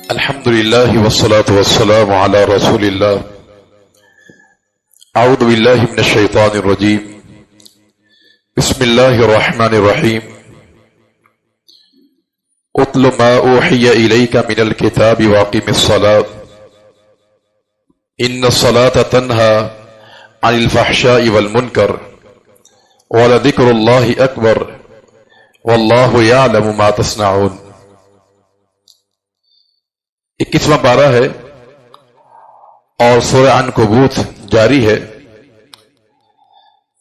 الحمدللہ والصلاة والسلام علی رسول اللہ. اعوذ باللہ من الشیطان الرجیم. بسم اللہ الرحمن الرحیم. اتل ما اوحی الیک من الکتاب واقم الصلاة ان الصلاة تنہی عن الفحشاء والمنکر ولذکر اللہ اکبر واللہ یعلم ما تصنعون. 21واں پارہ ہے اور سورہ عنکبوت جاری ہے.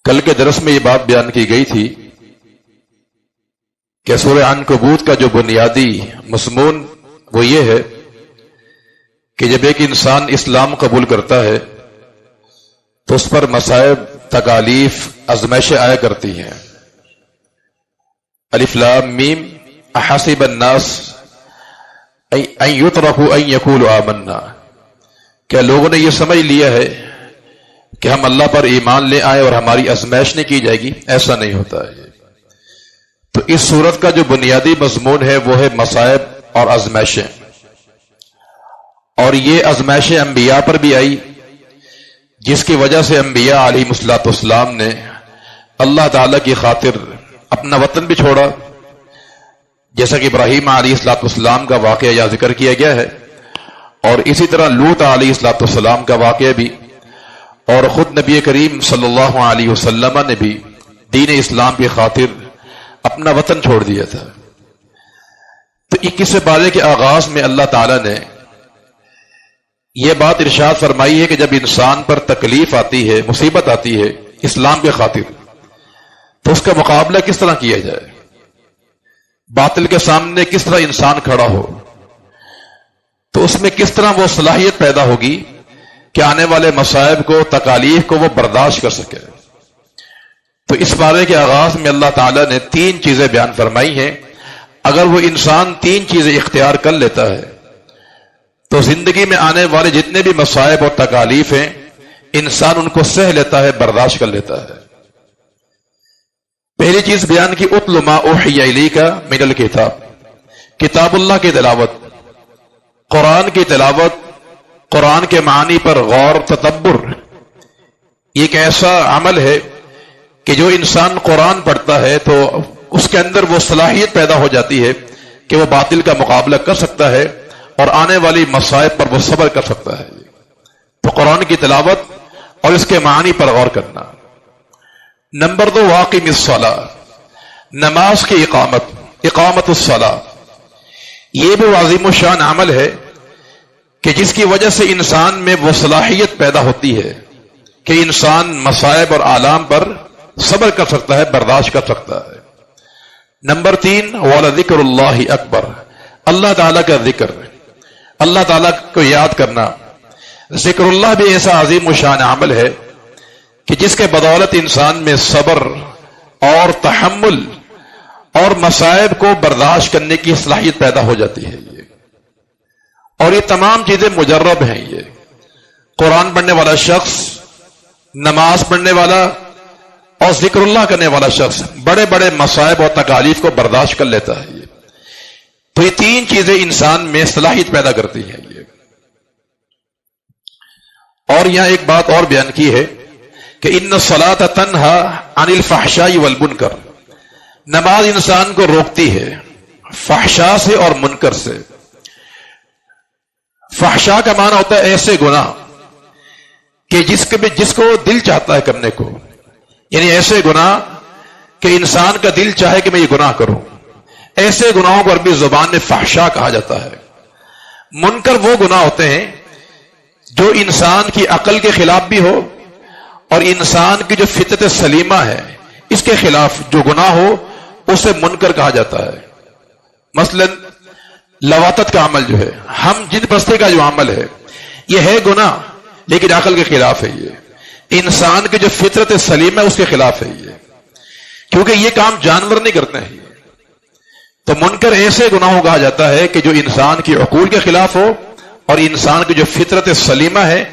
کل کے درس میں یہ بات بیان کی گئی تھی کہ سورہ عنکبوت کا جو بنیادی مضمون وہ یہ ہے کہ جب ایک انسان اسلام قبول کرتا ہے تو اس پر مصائب، تکالیف، آزمائشیں آیا کرتی ہیں. الف لام میم احسب الناس ان یترکوا ان یقولوا آمنا. کیا لوگوں نے یہ سمجھ لیا ہے کہ ہم اللہ پر ایمان لے آئے اور ہماری آزمائش نہیں کی جائے گی؟ ایسا نہیں ہوتا ہے. تو اس سورت کا جو بنیادی مضمون ہے وہ ہے مصائب اور آزمائشیں. اور یہ آزمائشیں انبیاء پر بھی آئی، جس کی وجہ سے انبیاء علیہ السلام نے اللہ تعالی کی خاطر اپنا وطن بھی چھوڑا، جیسا کہ ابراہیم علیہ السلام کا واقعہ یہاں ذکر کیا گیا ہے، اور اسی طرح لوط علیہ السلام کا واقعہ بھی، اور خود نبی کریم صلی اللہ علیہ وسلم نے بھی دین اسلام کی خاطر اپنا وطن چھوڑ دیا تھا. تو 21 پارے کے آغاز میں اللہ تعالی نے یہ بات ارشاد فرمائی ہے کہ جب انسان پر تکلیف آتی ہے، مصیبت آتی ہے اسلام کے خاطر، تو اس کا مقابلہ کس طرح کیا جائے، باطل کے سامنے کس طرح انسان کھڑا ہو، تو اس میں کس طرح وہ صلاحیت پیدا ہوگی کہ آنے والے مصائب کو، تکالیف کو وہ برداشت کر سکے. تو اس بارے کے آغاز میں اللہ تعالیٰ نے 3 چیزیں بیان فرمائی ہیں. اگر وہ انسان 3 چیزیں اختیار کر لیتا ہے تو زندگی میں آنے والے جتنے بھی مصائب اور تکالیف ہیں انسان ان کو سہ لیتا ہے، برداشت کر لیتا ہے. پہلی چیز بیان کی اتل ما اوحی الیک من الکتاب، کتاب اللہ کی تلاوت، قرآن کی تلاوت، قرآن کے معنی پر غور، تدبر. یہ ایک ایسا عمل ہے کہ جو انسان قرآن پڑھتا ہے تو اس کے اندر وہ صلاحیت پیدا ہو جاتی ہے کہ وہ باطل کا مقابلہ کر سکتا ہے اور آنے والی مصائب پر وہ صبر کر سکتا ہے. تو قرآن کی تلاوت اور اس کے معنی پر غور کرنا. نمبر 2 واقم الصلاۃ، نماز کی اقامت الصلاۃ. یہ بھی عظیم الشان عمل ہے کہ جس کی وجہ سے انسان میں وہ صلاحیت پیدا ہوتی ہے کہ انسان مصائب اور آلام پر صبر کر سکتا ہے، برداشت کر سکتا ہے. نمبر 3 وَلَذِكْرُ اللَّهِ اکبر، اللہ تعالیٰ کا ذکر، اللہ تعالیٰ کو یاد کرنا. ذکر اللہ بھی ایسا عظیم الشان عمل ہے کہ جس کے بدولت انسان میں صبر اور تحمل اور مصائب کو برداشت کرنے کی صلاحیت پیدا ہو جاتی ہے. اور یہ تمام چیزیں مجرب ہیں. یہ قرآن پڑھنے والا شخص، نماز پڑھنے والا اور ذکر اللہ کرنے والا شخص بڑے بڑے مصائب اور تکالیف کو برداشت کر لیتا ہے. تو یہ 3 چیزیں انسان میں صلاحیت پیدا کرتی ہیں. اور یہاں ایک بات اور بیان کی ہے کہ ان الصلاۃ تنہی عن الفحشاء والمنکر، نماز انسان کو روکتی ہے فحشاء سے اور منکر سے. فحشاء کا معنی ہوتا ہے ایسے گناہ کہ جس کو دل چاہتا ہے کرنے کو، یعنی ایسے گناہ کہ انسان کا دل چاہے کہ میں یہ گناہ کروں. ایسے گناہوں کو عربی زبان میں فحشاء کہا جاتا ہے. منکر وہ گناہ ہوتے ہیں جو انسان کی عقل کے خلاف بھی ہو اور انسان کی جو فطرت سلیمہ ہے اس کے خلاف جو گناہ ہو اسے منکر کہا جاتا ہے. مثلا لواطت کا عمل جو ہے، ہم جن بستے کا جو عمل ہے یہ ہے گناہ لیکن عقل کے خلاف ہے. یہ انسان کی جو فطرت سلیمہ ہے اس کے خلاف ہے. یہ کیونکہ یہ کام جانور نہیں کرتے ہیں. تو منکر ایسے گناہوں کہا جاتا ہے کہ جو انسان کی عقول کے خلاف ہو اور انسان کی جو فطرت سلیمہ ہے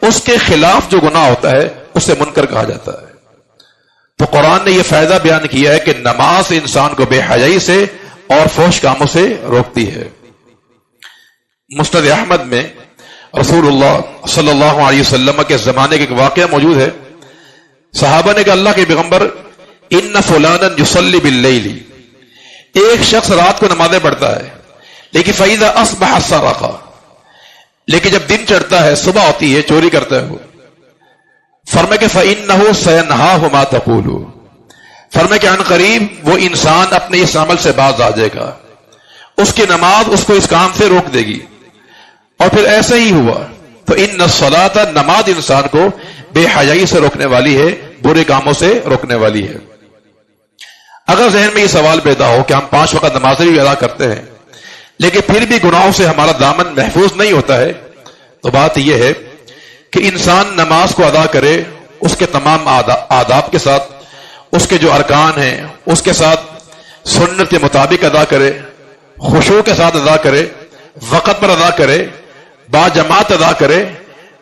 اس کے خلاف جو گناہ ہوتا ہے اسے منکر کہا جاتا ہے. تو قرآن نے یہ فائدہ بیان کیا ہے کہ نماز انسان کو بے حیائی سے اور فحش کاموں سے روکتی ہے۔ مسند احمد میں رسول اللہ صلی اللہ علیہ وسلم کے زمانے کا ایک واقعہ موجود ہے۔ صحابہ نے کہا اللہ کے پیغمبر ان فلانا یصلی باللیل، ایک شخص رات کو نمازیں پڑھتا ہے لیکن فاذا اصبح سرق، لیکن جب دن چڑھتا ہے صبح ہوتی ہے چوری کرتا ہے وہ۔ فرمایا کہ فإنه سينهاه ما تقول، فرمایا کہ عن قریب وہ انسان اپنے اس عمل سے باز آ جائے گا، اس کی نماز اس کو اس کام سے روک دے گی۔ اور پھر ایسا ہی ہوا تو ان الصلاۃ، نماز انسان کو بے حیائی سے روکنے والی ہے، برے کاموں سے روکنے والی ہے۔ اگر ذہن میں یہ سوال پیدا ہو کہ ہم 5 وقت نمازیں بھی ادا کرتے ہیں لیکن پھر بھی گناہوں سے ہمارا دامن محفوظ نہیں ہوتا ہے، تو بات یہ ہے کہ انسان نماز کو ادا کرے اس کے تمام آداب کے ساتھ، اس کے جو ارکان ہیں اس کے ساتھ سنت کے مطابق ادا کرے، خشوع کے ساتھ ادا کرے، وقت پر ادا کرے، با جماعت ادا کرے۔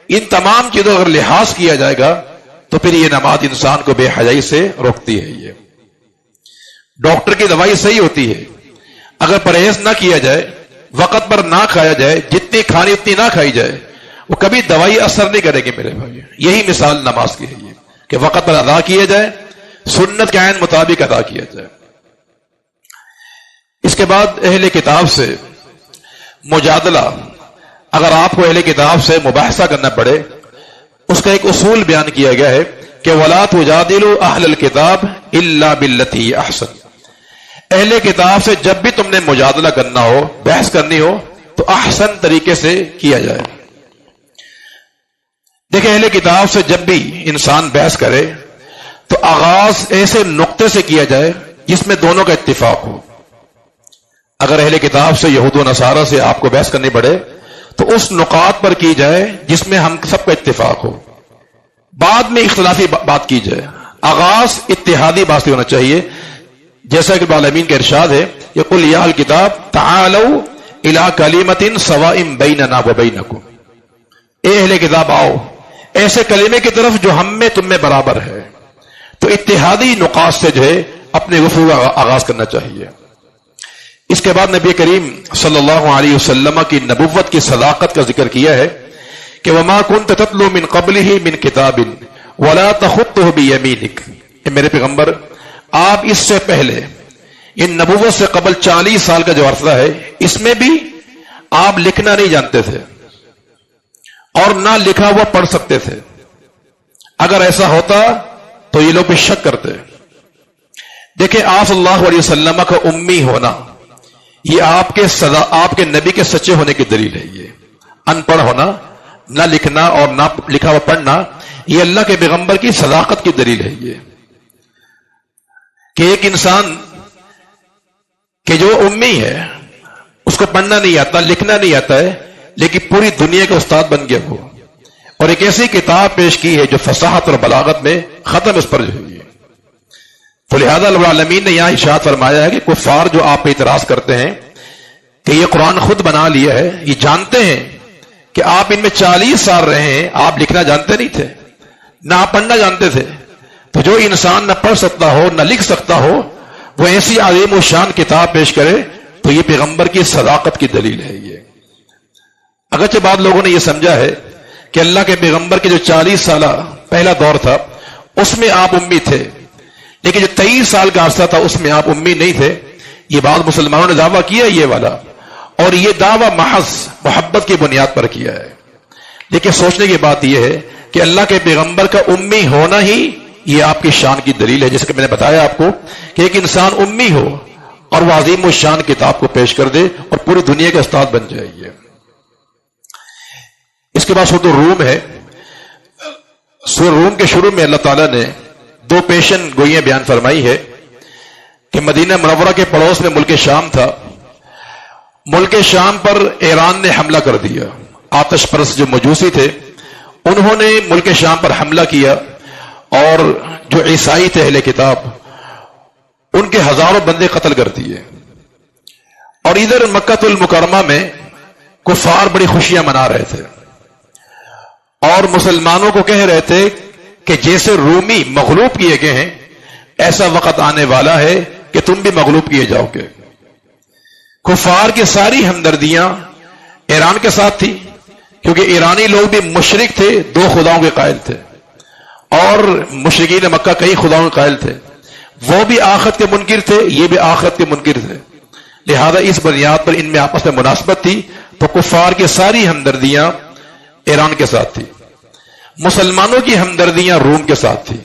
ان تمام چیزوں اگر لحاظ کیا جائے گا تو پھر یہ نماز انسان کو بے حیائی سے روکتی ہے۔ یہ ڈاکٹر کی دوائی صحیح ہوتی ہے، اگر پرہیز نہ کیا جائے، وقت پر نہ کھایا جائے، جتنی کھانی اتنی نہ کھائی جائے، وہ کبھی دوائی اثر نہیں کرے گی میرے بھائی۔ یہی مثال نماز کی ہے یہ کہ وقت پر ادا کیا جائے، سنت کے عین مطابق ادا کیا جائے۔ اس کے بعد اہل کتاب سے مجادلہ، اگر آپ کو اہل کتاب سے مباحثہ کرنا پڑے، اس کا ایک اصول بیان کیا گیا ہے کہ وَلَا تُجَادِلُوا أَهْلَ الْكِتَابِ إِلَّا بِالَّتِي هِيَ أَحْسَنُ، اہل کتاب سے جب بھی تم نے مجادلہ کرنا ہو، بحث کرنی ہو، تو احسن طریقے سے کیا جائے۔ دیکھیں اہل کتاب سے جب بھی انسان بحث کرے تو آغاز ایسے نقطے سے کیا جائے جس میں دونوں کا اتفاق ہو۔ اگر اہل کتاب سے یہود و نصارہ سے آپ کو بحث کرنی پڑے تو اس نقاط پر کی جائے جس میں ہم سب کا اتفاق ہو، بعد میں اختلافی بات کی جائے، آغاز اتحادی بات سے ہونا چاہیے۔ جیسا کہ العالمین کا ارشاد ہے کہ قل یا اہل الکتاب تعالوا الی کلمۃ سواء بیننا وبینکم، اے اہل کتاب آؤ ایسے کلمے کی طرف جو ہم میں تم میں برابر ہے۔ تو اتحادی نقاط سے جو ہے اپنے گفتگو کا آغاز کرنا چاہیے۔ اس کے بعد نبی کریم صلی اللہ علیہ وسلم کی نبوت کی صداقت کا ذکر کیا ہے کہ وما كنت تتلو من قبله من کتاب ولا تخطه بيمينك، اے میرے پیغمبر آپ اس سے پہلے، ان نبوت سے قبل 40 سال کا جو عرصہ ہے، اس میں بھی آپ لکھنا نہیں جانتے تھے اور نہ لکھا ہوا پڑھ سکتے تھے۔ اگر ایسا ہوتا تو یہ لوگ بھی شک کرتے۔ دیکھیں آپ صلی اللہ علیہ وسلم کا امی ہونا یہ آپ کے نبی کے سچے ہونے کی دلیل ہے۔ یہ ان پڑھ ہونا، نہ لکھنا اور نہ لکھا ہوا پڑھنا، یہ اللہ کے پیغمبر کی صداقت کی دلیل ہے۔ یہ کہ ایک انسان کہ جو امی ہے، اس کو پڑھنا نہیں آتا، لکھنا نہیں آتا ہے، لیکن پوری دنیا کے استاد بن گیا وہ، اور ایک ایسی کتاب پیش کی ہے جو فصاحت اور بلاغت میں ختم اس پر جو ہے۔ تو لہذا رب العالمین نے یہاں ارشاد فرمایا ہے کہ کفار جو آپ پہ اعتراض کرتے ہیں کہ یہ قرآن خود بنا لیا ہے، یہ جانتے ہیں کہ آپ ان میں 40 سال رہے ہیں، آپ لکھنا جانتے نہیں تھے، نہ آپ پڑھنا جانتے تھے۔ تو جو انسان نہ پڑھ سکتا ہو نہ لکھ سکتا ہو، وہ ایسی عظیم و شان کتاب پیش کرے تو یہ پیغمبر کی صداقت کی دلیل ہے۔ یہ اگرچہ بعض لوگوں نے یہ سمجھا ہے کہ اللہ کے پیغمبر کے جو 40 سالہ پہلا دور تھا اس میں آپ امی تھے، لیکن جو 23 سال کا عرصہ تھا اس میں آپ امی نہیں تھے۔ یہ بعض مسلمانوں نے دعویٰ کیا یہ والا، اور یہ دعویٰ محض محبت کی بنیاد پر کیا ہے۔ لیکن سوچنے کی بات یہ ہے کہ اللہ کے پیغمبر کا امی ہونا ہی یہ آپ کی شان کی دلیل ہے، جیسے کہ میں نے بتایا آپ کو کہ ایک انسان امی ہو اور وہ عظیم و شان کتاب کو پیش کر دے اور پوری دنیا کا استاد بن جائے۔ اس کے بعد سورۃ الروم ہے۔ سورۃ الروم کے شروع میں اللہ تعالیٰ نے 2 پیشن گوئیاں بیان فرمائی ہے کہ مدینہ منورہ کے پڑوس میں ملک شام تھا، ملک شام پر ایران نے حملہ کر دیا۔ آتش پرست جو مجوسی تھے انہوں نے ملک شام پر حملہ کیا، اور جو عیسائی تھے اہل کتاب ان کے ہزاروں بندے قتل کر دیے۔ اور ادھر مکہ المکرمہ میں کفار بڑی خوشیاں منا رہے تھے اور مسلمانوں کو کہہ رہے تھے کہ جیسے رومی مغلوب کیے گئے ہیں ایسا وقت آنے والا ہے کہ تم بھی مغلوب کیے جاؤ گے۔ کفار کی ساری ہمدردیاں ایران کے ساتھ تھی، کیونکہ ایرانی لوگ بھی مشرک تھے، دو خداؤں کے قائل تھے، اور مشرکین مکہ کئی خداؤں کے قائل تھے، وہ بھی آخرت کے منکر تھے، یہ بھی آخرت کے منکر تھے، لہذا اس بنیاد پر ان میں آپس میں مناسبت تھی، تو کفار کی ساری ہمدردیاں ایران کے ساتھ تھی۔ مسلمانوں کی ہمدردیاں روم کے ساتھ تھی،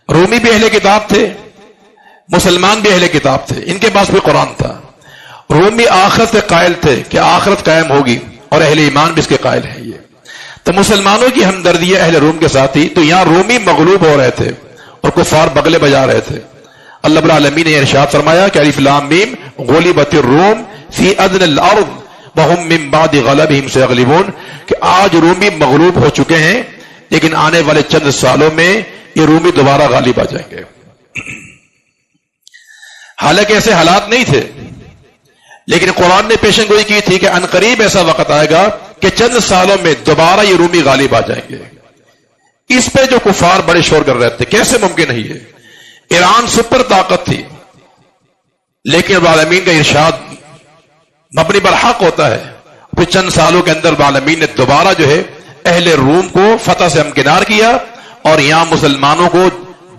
رومی بھی اہل کتاب تھے، مسلمان بھی اہل کتاب تھے، ان کے پاس بھی قرآن تھا، رومی آخرت سے قائل تھے کہ آخرت قائم ہوگی، اور اہل ایمان بھی اس کے قائل ہیں۔ یہ تو مسلمانوں کی ہمدردیاں اہل روم کے ساتھ تھی، تو یہاں رومی مغلوب ہو رہے تھے اور کفار بغلے بجا رہے تھے۔ اللہ رب العالمین نے ارشاد فرمایا کہ الف لام میم غلبت الروم فی ادنى الارض وهم من بعد غلبهم سيغلبون، کہ آج رومی مغلوب ہو چکے ہیں، لیکن آنے والے چند سالوں میں یہ رومی دوبارہ غالب آ جائیں گے۔ حالانکہ ایسے حالات نہیں تھے، لیکن قرآن نے پیشن گوئی کی تھی کہ عنقریب ایسا وقت آئے گا کہ چند سالوں میں دوبارہ یہ رومی غالب آ جائیں گے۔ اس پہ جو کفار بڑے شور کر رہے تھے، کیسے ممکن ہے یہ؟ ایران سپر طاقت تھی، لیکن رب العالمین کا ارشاد مبنی بر حق ہوتا ہے، پھر چند سالوں کے اندر رب العالمین نے دوبارہ جو ہے اہل روم کو فتح سے ہمکنار کیا، اور یہاں مسلمانوں کو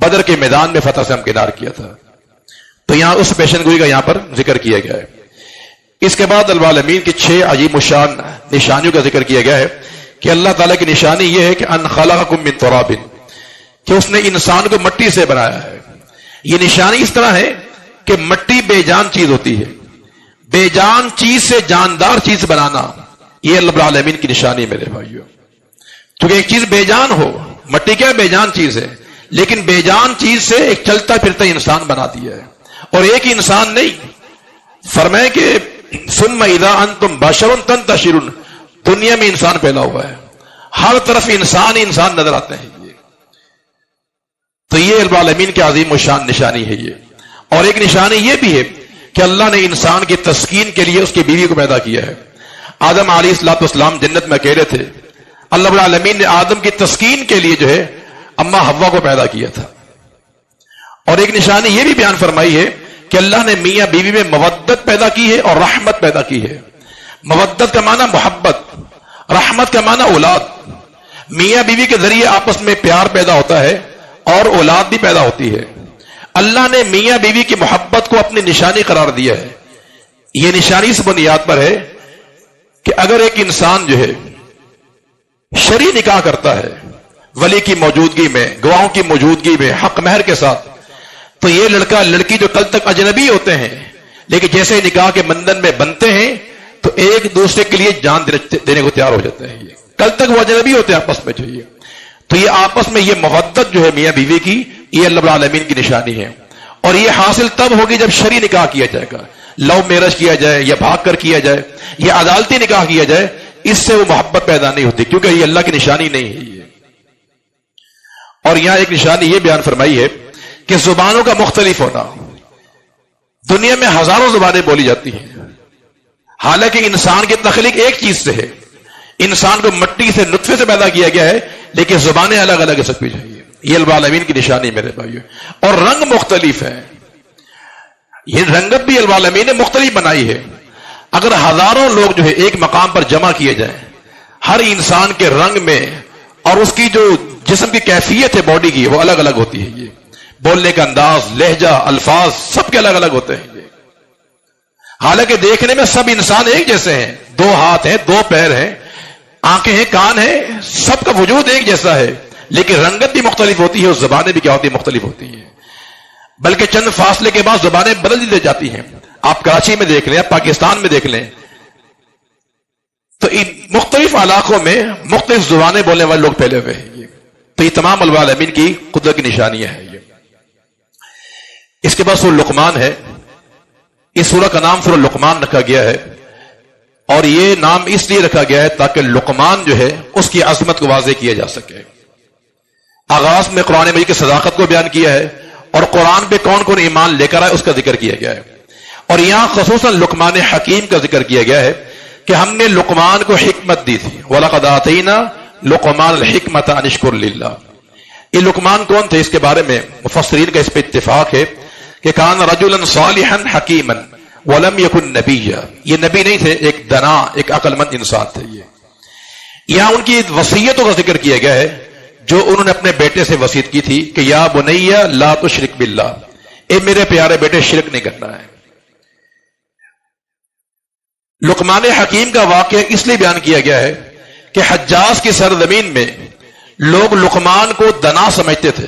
بدر کے میدان میں فتح سے ہمکنار کیا تھا۔ تو یہاں اس پیشن گوئی کا یہاں پر ذکر کیا گیا ہے۔ اس کے بعد رب العالمین کی 6 عجیب الشان نشانیوں کا ذکر کیا گیا ہے کہ اللہ تعالیٰ کی نشانی یہ ہے کہ ان خلقکم من تراب، کہ اس نے انسان کو مٹی سے بنایا ہے۔ یہ نشانی اس طرح ہے کہ مٹی بے جان چیز ہوتی ہے، بے جان چیز سے جاندار چیز بنانا، یہ اللہ رب العالمین کی نشانی ہے میرے بھائیو۔ کیونکہ ایک چیز بے جان ہو، مٹی کیا بے جان چیز ہے، لیکن بے جان چیز سے ایک چلتا پھرتا انسان بنا دیا ہے، اور ایک انسان نہیں، فرمائے کہ ثم اذا انتم بشر تنتشرون، دنیا میں انسان پھیلا ہوا ہے، ہر طرف انسان انسان نظر آتے ہیں۔ تو یہ رب العالمین کی عظیم الشان نشانی ہے یہ۔ اور ایک نشانی یہ بھی ہے کہ اللہ نے انسان کی تسکین کے لیے اس کی بیوی کو پیدا کیا ہے۔ آدم علیہ السلام جنت میں اکیلے تھے، اللہ رب العالمین نے آدم کی تسکین کے لیے جو ہے اما حوا کو پیدا کیا تھا۔ اور ایک نشانی یہ بھی بیان فرمائی ہے کہ اللہ نے میاں بیوی میں مودت پیدا کی ہے اور رحمت پیدا کی ہے۔ مودت کا معنی محبت، رحمت کا معنی اولاد۔ میاں بیوی کے ذریعے آپس میں پیار پیدا ہوتا ہے اور اولاد بھی پیدا ہوتی ہے۔ اللہ نے میاں بیوی کی محبت کو اپنی نشانی قرار دیا ہے۔ یہ نشانی اس بنیاد پر ہے کہ اگر ایک انسان جو ہے شرعی نکاح کرتا ہے ولی کی موجودگی میں، گواہوں کی موجودگی میں، حق مہر کے ساتھ، تو یہ لڑکا لڑکی جو کل تک اجنبی ہوتے ہیں، لیکن جیسے نکاح کے بندھن میں بنتے ہیں تو ایک دوسرے کے لیے جان دینے کو تیار ہو جاتے ہیں۔ یہ کل تک وہ اجنبی ہوتے ہیں آپس میں جو یہ، تو یہ آپس میں یہ محبت جو ہے میاں بیوی کی، یہ اللہ رب العالمین کی نشانی ہے۔ اور یہ حاصل تب ہوگی جب شرعی نکاح کیا جائے گا، لو میرج کیا جائے یا بھاگ کر کیا جائے یا عدالتی نکاح کیا جائے، اس سے وہ محبت پیدا نہیں ہوتی، کیونکہ یہ اللہ کی نشانی نہیں ہے یہ۔ اور یہاں ایک نشانی یہ بیان فرمائی ہے کہ زبانوں کا مختلف ہونا۔ دنیا میں ہزاروں زبانیں بولی جاتی ہیں، حالانکہ انسان کی تخلیق ایک چیز سے ہے، انسان کو مٹی سے نطفے سے پیدا کیا گیا ہے، لیکن زبانیں الگ الگ سب کچھ ہیں۔ یہ رب العالمین کی نشانی میرے بھائیو۔ اور رنگ مختلف ہیں، یہ رنگت بھی رب العالمین نے مختلف بنائی ہے۔ اگر ہزاروں لوگ جو ہے ایک مقام پر جمع کیے جائیں، ہر انسان کے رنگ میں اور اس کی جو جسم کی کیفیت ہے باڈی کی، وہ الگ الگ ہوتی ہے۔ یہ بولنے کا انداز، لہجہ، الفاظ سب کے الگ الگ ہوتے ہیں۔ حالانکہ دیکھنے میں سب انسان ایک جیسے ہیں، 2 ہاتھ ہیں، 2 پیر ہیں، آنکھیں ہیں، کان ہیں، سب کا وجود ایک جیسا ہے، لیکن رنگت بھی مختلف ہوتی ہے اور زبانیں بھی کیا ہوتی ہیں؟ مختلف ہوتی ہیں۔ بلکہ چند فاصلے کے بعد زبانیں بدل دی جاتی ہیں۔ آپ کراچی میں دیکھ لیں، آپ پاکستان میں دیکھ لیں، تو ان مختلف علاقوں میں مختلف زبانیں بولنے والے لوگ پھیلے ہوئے ہیں۔ تو یہ تمام رب العالمین کی قدرت کی نشانیاں ہیں۔ اس کے بعد سورہ لقمان ہے۔ اس سورہ کا نام سورہ لقمان رکھا گیا ہے، اور یہ نام اس لیے رکھا گیا ہے تاکہ لقمان جو ہے اس کی عظمت کو واضح کیا جا سکے۔ آغاز میں قرآن مجید کی صداقت کو بیان کیا ہے، اور قرآن پہ کون کون ایمان لے کر آئے اس کا ذکر کیا گیا ہے۔ اور یہاں خصوصاً لقمان حکیم کا ذکر کیا گیا ہے کہ ہم نے لقمان کو حکمت دی تھی۔ وَلَقَدْ آتَيْنَا لُقْمَانَ الْحِكْمَةَ أَنِ اشْكُرْ لِلَّهِ۔ یہ لقمان کون تھے؟ اس کے بارے میں مفسرین کا اس پہ اتفاق ہے کہ کان رجلا صالحا حکیما ولم یکن نبیا، یہ نبی نہیں تھے، ایک دنا، ایک عقل مند انسان تھے. یہ یہاں ان کی وصیتوں کا ذکر کیا گیا ہے جو انہوں نے اپنے بیٹے سے وصیت کی تھی کہ یا بنی لا تشرک باللہ، اے میرے پیارے بیٹے شرک نہیں کرنا ہے. لقمان حکیم کا واقعہ اس لیے بیان کیا گیا ہے کہ حجاز کی سرزمین میں لوگ لقمان کو دنا سمجھتے تھے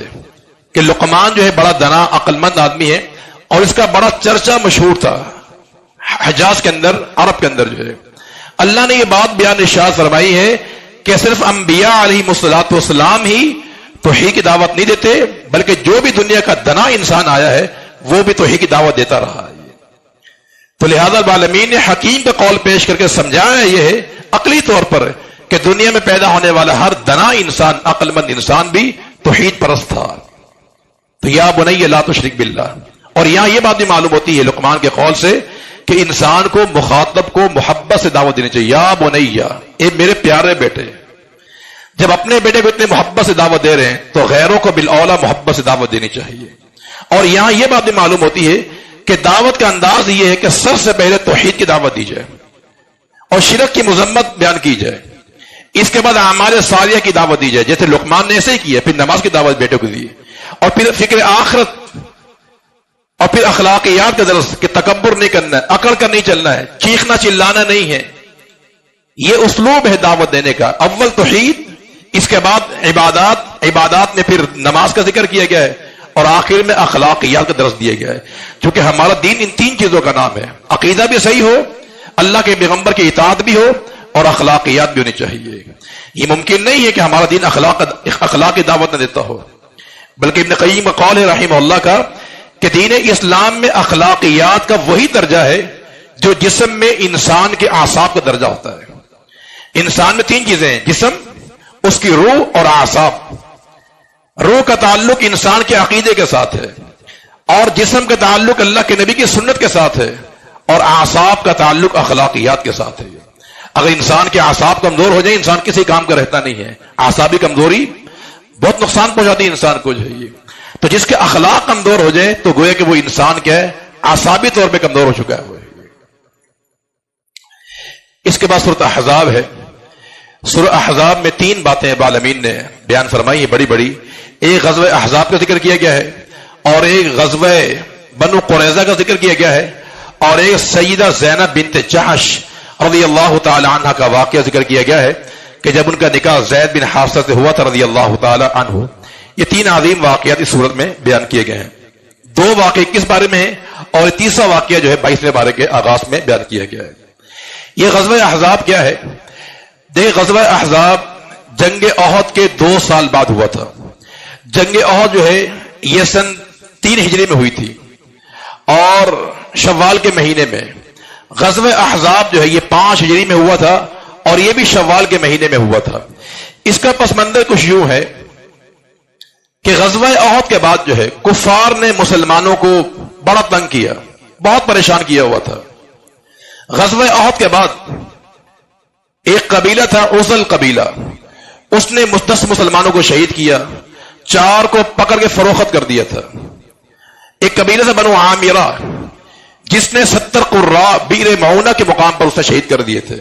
کہ لقمان جو ہے بڑا دنا عقل مند آدمی ہے، اور اس کا بڑا چرچا مشہور تھا حجاز کے اندر، عرب کے اندر جو ہے. اللہ نے یہ بات بیان ارشاد فرمائی ہے کہ صرف انبیاء علیہ الصلوۃ والسلام ہی توحید کی دعوت نہیں دیتے، بلکہ جو بھی دنیا کا دنا انسان آیا ہے وہ بھی توحید کی دعوت دیتا رہا ہے. تو لہذا العالمین نے حکیم کا قول پیش کر کے سمجھایا یہ ہے عقلی طور پر کہ دنیا میں پیدا ہونے والا ہر دنا انسان، عقل مند انسان بھی توحید پرست تھا. تو یا بنی لا تشرک باللہ. اور یہاں یہ بات بھی معلوم ہوتی ہے لقمان کے قول سے کہ انسان کو مخاطب کو محبت سے دعوت دینی چاہیے. یا بنی، اے میرے پیارے بیٹے. جب اپنے بیٹے کو اتنے محبت سے دعوت دے رہے ہیں تو غیروں کو بالاولا محبت سے دعوت دینی چاہیے. اور یہاں یہ بات بھی معلوم ہوتی ہے کہ دعوت کا انداز یہ ہے کہ سب سے پہلے توحید کی دعوت دی جائے اور شرک کی مذمت بیان کی جائے، اس کے بعد اعمال صالحہ کی دعوت دی جائے جیسے لقمان نے ایسے ہی کیا، پھر نماز کی دعوت بیٹے کو دی، اور پھر فکر آخرت، اور پھر اخلاقیات کا درس کہ تکبر نہیں کرنا ہے، اکڑ کر نہیں چلنا ہے، چیخنا چلانا نہیں ہے. یہ اسلوب ہے دعوت دینے کا. اول توحید، اس کے بعد عبادات میں پھر نماز کا ذکر کیا گیا ہے، اور آخر میں اخلاقیات کا درس دیا گیا ہے. چونکہ ہمارا دین ان تین چیزوں کا نام ہے، عقیدہ بھی صحیح ہو، اللہ کے پیغمبر کی اطاعت بھی ہو، اور اخلاقیات بھی ہونی چاہیے. یہ ممکن نہیں ہے کہ ہمارا دین اخلاق کی دعوت نہ دیتا ہو، بلکہ ابن قیم کا قول ہے رحمہ اللہ کا کہ دین اسلام میں اخلاقیات کا وہی درجہ ہے جو جسم میں انسان کے اعصاب کا درجہ ہوتا ہے. انسان میں تین چیزیں ہیں، جسم، اس کی روح اور اعصاب. روح کا تعلق انسان کے عقیدے کے ساتھ ہے، اور جسم کا تعلق اللہ کے نبی کی سنت کے ساتھ ہے، اور اعصاب کا تعلق اخلاقیات کے ساتھ ہے. اگر انسان کے اعصاب کمزور ہو جائیں انسان کسی کام کا رہتا نہیں ہے. اعصابی کمزوری بہت نقصان پہنچاتی ہے انسان کو. تو جس کے اخلاق کمزور ہو جائیں تو گویا کہ وہ انسان کیا ہے، اعصابی طور پہ کمزور ہو چکا ہے. اس کے بعد سورۃ احزاب ہے. سورۃ احزاب میں تین باتیں عالمین نے بیان فرمائی ہیں بڑی بڑی. ایک غزوہ احزاب کا ذکر کیا گیا ہے، اور ایک غزوہ بنو قریظہ کا ذکر کیا گیا ہے، اور ایک سیدہ زینب بنت جحش رضی اللہ تعالی عنہ کا واقعہ ذکر کیا گیا ہے کہ جب ان کا نکاح زید بن حارثہ سے ہوا تھا رضی اللہ تعالی عنہ. یہ تین عظیم واقعات اس صورت میں بیان کیے گئے ہیں. دو واقعے کس بارے میں ہیں، اور تیسرا واقعہ جو ہے 22ویں بارے کے آغاز میں بیان کیا گیا ہے. یہ غزوہ احزاب کیا ہے؟ دیکھ، غزوہ احزاب جنگ احد کے 2 سال بعد ہوا تھا. جنگ احد جو ہے یہ سن 3 ہجری میں ہوئی تھی، اور شوال کے مہینے میں. غزوہ احزاب جو ہے یہ 5 ہجری میں ہوا تھا، اور یہ بھی شوال کے مہینے میں ہوا تھا. اس کا پس منظر کچھ یوں ہے کہ غزوہ احد کے بعد جو ہے کفار نے مسلمانوں کو بڑا تنگ کیا، بہت پریشان کیا ہوا تھا. غزوہ احد کے بعد ایک قبیلہ تھا عزل قبیلہ، اس نے 10 مسلمانوں کو شہید کیا، 4 کو پکڑ کے فروخت کر دیا تھا. ایک قبیلہ تھا بنو عامرہ، جس نے 70 قراء بئر معونہ کے مقام پر اسے شہید کر دیے تھے.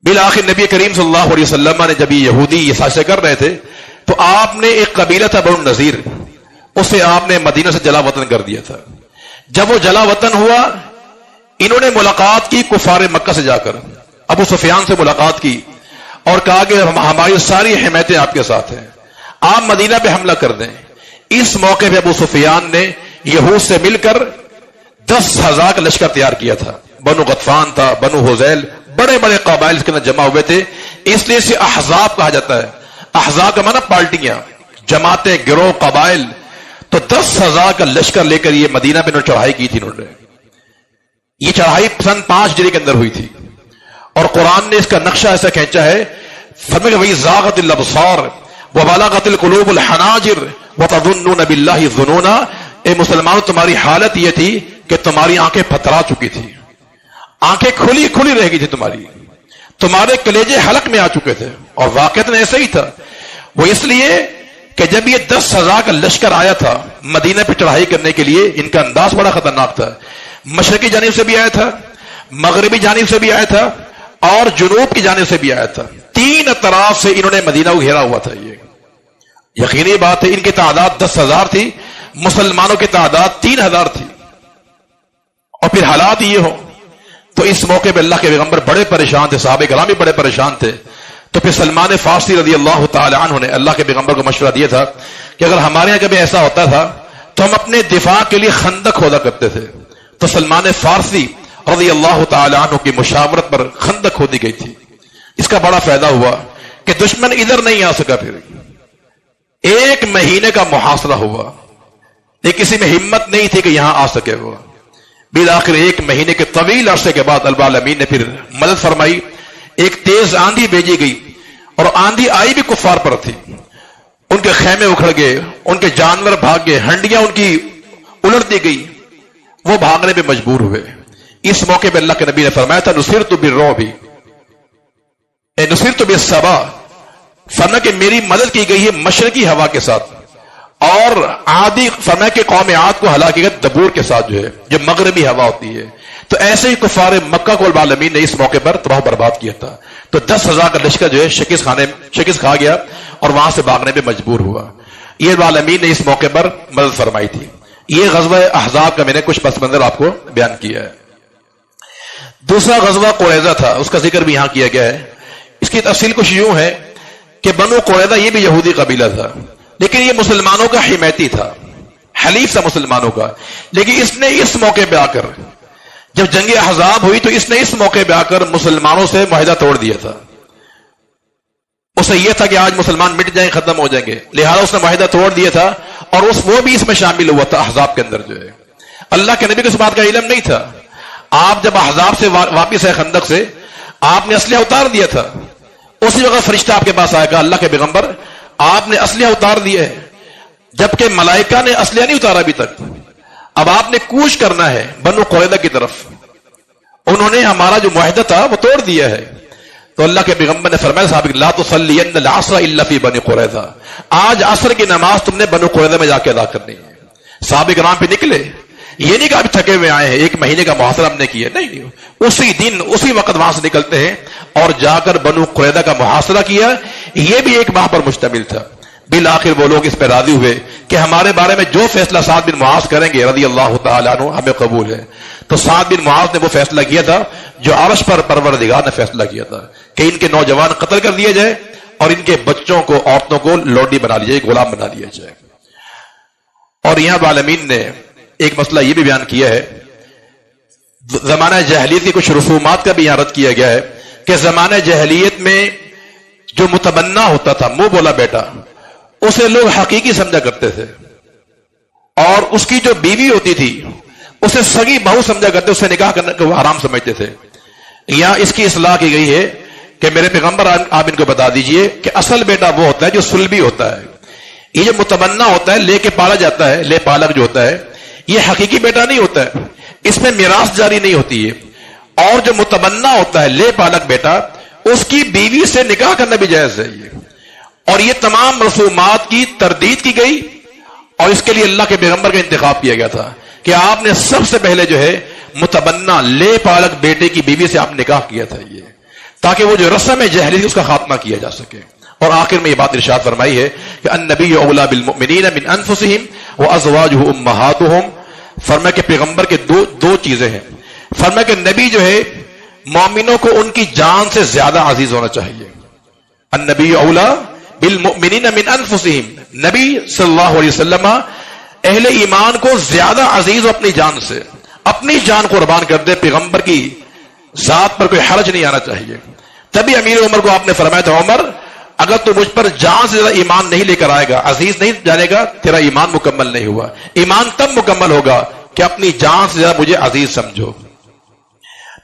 بالآخر نبی کریم صلی اللہ علیہ وسلم نے جب یہ یہودی یہ سازشیں کر رہے تھے تو آپ نے ایک قبیلہ تھا بنو نذیر، اسے آپ نے مدینہ سے جلا وطن کر دیا تھا. جب وہ جلا وطن ہوا، انہوں نے ملاقات کی کفار مکہ سے جا کر، ابو سفیان سے ملاقات کی اور کہا کہ ہماری ساری حمایتیں آپ کے ساتھ ہیں، آپ مدینہ پہ حملہ کر دیں. اس موقع پہ ابو سفیان نے یہود سے مل کر 10,000 کا لشکر تیار کیا تھا. بنو غطفان تھا، بنو حذیل، بڑے بڑے قبائل اس کے اندر جمع ہوئے تھے، اس لیے اسے احزاب کہا جاتا ہے. احزاب کا معنی پارٹیاں، جماعتیں، گروہ، قبائل. تو 10,000 کا لشکر لے کر یہ مدینہ پہ چڑھائی کی تھی انہوں نے. یہ چڑھائی سن 5 ہجری کے اندر ہوئی تھی، اور قرآن نے اس کا نقشہ ایسا کھینچا ہے، فرمایا وہی زاغت الابصار وبلغت القلوب الحناجر وتظنون باللہ الظنونا. اے مسلمانوں، تمہاری حالت یہ تھی کہ تمہاری آنکھیں پتھرا چکی تھی، آنکھیں کھلی کھلی رہ گئی تھی تمہارے کلیجے حلق میں آ چکے تھے. اور واقعتاً ایسا ہی تھا. وہ اس لیے کہ جب یہ 10,000 کا لشکر آیا تھا مدینہ پہ چڑھائی کرنے کے لیے، ان کا انداز بڑا خطرناک تھا. مشرقی جانب سے بھی آیا تھا، مغربی جانب سے بھی آیا تھا اور جنوب کی جانب سے بھی آیا تھا. 3 اطراف سے انہوں نے مدینہ کو گھیرا ہوا تھا. یہ یقینی بات ہے، ان کی تعداد 10,000 تھی، مسلمانوں کی تعداد 3,000 تھی. اور پھر حالات یہ ہو تو اس موقع پہ اللہ کے پیغمبر بڑے پریشان تھے، صحابہ کرام بھی بڑے پریشان تھے. تو پھر سلمان فارسی رضی اللہ تعالی عنہ نے اللہ کے پیغمبر کو مشورہ دیا تھا کہ اگر ہمارے یہاں کبھی ایسا ہوتا تھا تو ہم اپنے دفاع کے لیے خندق کھودا کرتے تھے. تو سلمان فارسی رضی اللہ تعالی عنہ کی مشاورت پر خندق کھودی گئی تھی. اس کا بڑا فائدہ ہوا کہ دشمن ادھر نہیں آ سکا. پھر 1 مہینے کا محاصرہ ہوا، لیکن کسی میں ہمت نہیں تھی کہ یہاں آ سکے. ہوا بالآخر 1 مہینے کے طویل عرصے کے بعد اللہ العالمین نے پھر مدد فرمائی. ایک تیز آندھی بھیجی گئی اور آندھی آئی بھی کفار پر تھی. ان کے خیمے اکھڑ گئے، ان کے جانور بھاگ گئے، ہنڈیاں ان کی الٹ دی گئی، وہ بھاگنے پہ مجبور ہوئے. اس موقع پہ اللہ کے نبی نے فرمایا تھا نصرت بالرعب اے نصرت بالصبا، فرمایا کہ میری مدد کی گئی ہے مشرقی ہوا کے ساتھ، اور عادی فرمایا کہ قوم عاد کو ہلاک کیا گیا دبور کے ساتھ جو مغربی ہوا ہوتی ہے. تو ایسے ہی کفار مکہ کو العالمین نے اس موقع پر تباہ برباد کیا تھا. تو 10,000 کا لشکر شکست کھا گیا اور وہاں سے بھاگنے پہ مجبور ہوا. یہ العالمین نے اس موقع پر مدد فرمائی تھی. یہ غزوہ احزاب کا میں نے کچھ پس منظر آپ کو بیان کیا ہے. دوسرا غزوہ قریظہ تھا، اس کا ذکر بھی یہاں کیا گیا ہے. اس کی تفصیل کچھ یوں ہے کہ بنو قریظہ یہ بھی یہودی قبیلہ تھا، لیکن یہ مسلمانوں کا حمایتی تھا، حلیف تھا مسلمانوں کا. لیکن اس نے اس موقع پہ آ کر جب جنگ احزاب ہوئی تو اس نے اس موقع پہ آ کر مسلمانوں سے معاہدہ توڑ دیا تھا. اسے یہ تھا کہ آج مسلمان مٹ جائیں، ختم ہو جائیں گے، لہذا اس نے معاہدہ توڑ دیا تھا اور وہ بھی اس میں شامل ہوا تھا احزاب کے اندر. اللہ کے نبی کو اس بات کا علم نہیں تھا. آپ جب احزاب سے واپس آئے خندق سے، آپ نے اسلحہ اتار دیا تھا. اسی وقت فرشتہ آپ کے پاس آئے گا اللہ کے پیغمبر آپ نے اسلحہ اتار دیا ہے، جبکہ ملائکہ نے اسلحہ نہیں اتارا ابھی تک. اب آپ نے کوچ کرنا ہے بنو قریظہ کی طرف. انہوں نے ہمارا جو معاہدہ تھا وہ توڑ دیا ہے. تو اللہ کے پیغمبر نے فرمایا صحابہ لا تصلین العصر الا فی بنی قریظہ، آج عصر کی نماز تم نے بنو قریظہ میں جا کے ادا کرنی ہے. صحابہ کرام پہ نکلے. یہ نہیں کہ ابھی تھکے ہوئے آئے ہیں، 1 مہینے کا محاصرہ ہم نے کیا، نہیں، اسی دن اسی وقت وہاں سے نکلتے ہیں اور جا کر بنو قریظہ کا محاصرہ کیا. یہ بھی 1 ماہ پر مشتمل تھا. بالآخر وہ لوگ اس پہ راضی ہوئے کہ ہمارے بارے میں جو فیصلہ سعد بن معاذ کریں گے رضی اللہ تعالیٰ عنہ ہمیں قبول ہے. تو سعد بن معاذ نے وہ فیصلہ کیا تھا جو عرش پر پروردگار نے فیصلہ کیا تھا کہ ان کے نوجوان قتل کر دیے جائے اور ان کے بچوں کو، عورتوں کو لوڈی بنا لیا جائے، غلام بنا لیا جائے. اور یہاں العالمین نے ایک مسئلہ یہ بھی بیان کیا ہے، زمانہ جاہلیت کی کچھ رسومات کا بھی یہاں رد کیا گیا ہے کہ زمانہ جاہلیت میں جو متبنہ ہوتا تھا، منہ بولا بیٹا، اسے لوگ حقیقی سمجھا کرتے تھے، اور اس کی جو بیوی ہوتی تھی اسے سگی بہو سمجھا کرتے، اس سے نکاح کرنے کو حرام سمجھتے تھے. یہاں اس کی اصلاح کی گئی ہے کہ میرے پیغمبر آپ ان کو بتا دیجئے کہ اصل بیٹا وہ ہوتا ہے جو سلبی ہوتا ہے. یہ جو متبنہ ہوتا ہے، لے کے پالا جاتا ہے، لے پالک جو ہوتا ہے، یہ حقیقی بیٹا نہیں ہوتا ہے، اس میں میراث جاری نہیں ہوتی ہے. اور جو متبنہ ہوتا ہے، لے پالک بیٹا، اس کی بیوی سے نکاح کرنا بھی جائز ہے. اور یہ تمام رسومات کی تردید کی گئی اور اس کے لیے اللہ کے پیغمبر کا انتخاب کیا گیا تھا کہ آپ نے سب سے پہلے جو ہے متبنہ لے پالک بیٹے کی بیوی سے آپ نے نکاح کیا تھا، یہ تاکہ وہ جو رسم ہے جاہلیت اس کا خاتمہ کیا جا سکے. اور آخر میں یہ بات ارشاد فرمائی ہے کہ النبی اولا بالمؤمنین من انفسہم وازواجہ امہاتہم. فرمایا کہ پیغمبر کے دو چیزیں ہیں. فرمایا کہ نبی جو ہے مومنوں کو ان کی جان سے زیادہ عزیز ہونا چاہیے. النبی اولا بالمؤمنین من انفسہم، نبی صلی اللہ علیہ وسلم اہل ایمان کو زیادہ عزیز ہو اپنی جان سے، اپنی جان قربان کر دے. پیغمبر کی ذات پر کوئی حرج نہیں آنا چاہیے. تبھی امیر عمر کو آپ نے فرمایا تھا عمر اگر تو مجھ پر جان سے زیادہ ایمان نہیں لے کر آئے گا، عزیز نہیں جانے گا، تیرا ایمان مکمل نہیں ہوا. ایمان تب مکمل ہوگا کہ اپنی جان سے زیادہ مجھے عزیز سمجھو.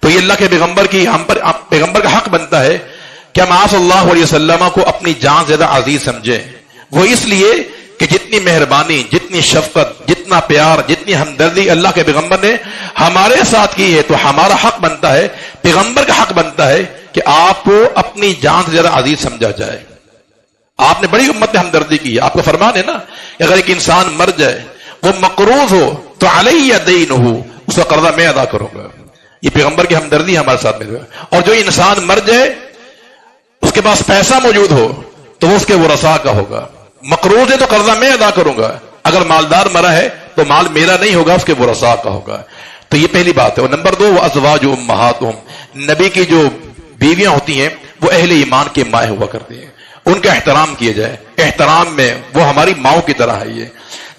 تو یہ اللہ کے پیغمبر کی ہم پر پیغمبر کا حق بنتا ہے کہ ہم آپ صلی اللہ علیہ وسلم کو اپنی جان سے زیادہ عزیز سمجھیں. وہ اس لیے کہ جتنی مہربانی، جتنی شفقت، جتنا پیار، جتنی ہمدردی اللہ کے پیغمبر نے ہمارے ساتھ کی ہے، تو ہمارا حق بنتا ہے، پیغمبر کا حق بنتا ہے کہ آپ کو اپنی جان سے زیادہ عزیز سمجھا جائے. آپ نے بڑی امت میں ہمدردی کی ہے. آپ کا فرمان ہے نا کہ اگر ایک انسان مر جائے، وہ مقروض ہو تو علیہ دینہ، اس کا قرضہ میں ادا کروں گا. یہ پیغمبر کی ہمدردی ہمارے ساتھ میں. اور جو انسان مر جائے اس کے پاس پیسہ موجود ہو تو وہ اس کے ورثاء کا ہوگا. مقروض ہے تو قرضہ میں ادا کروں گا. اگر مالدار مرا ہے تو مال میرا نہیں ہوگا، اس کے ورثاء کا ہوگا. تو یہ پہلی بات ہے. اور نمبر 2 وازواج امہاتہم، نبی کی جو بیویاں ہوتی ہیں وہ اہل ایمان کے مائیں ہوا کرتی ہیں. ان کا احترام کیا جائے. احترام میں وہ ہماری ماؤں کی طرح ہے. یہ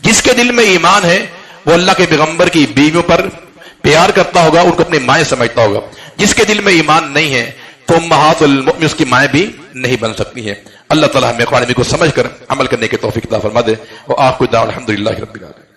جس کے دل میں ایمان ہے وہ اللہ کے پیغمبر کی بیویوں پر پیار کرتا ہوگا، ان کو اپنے مائیں سمجھتا ہوگا. جس کے دل میں ایمان نہیں ہے تو امہات المؤمنین اس کی مائیں بھی نہیں بن سکتی ہیں. اللہ تعالیٰ ہمیں قرآن کو سمجھ کر عمل کرنے کی توفیق عطا فرما دے. اور آپ کو الحمدللہ رب العالمین.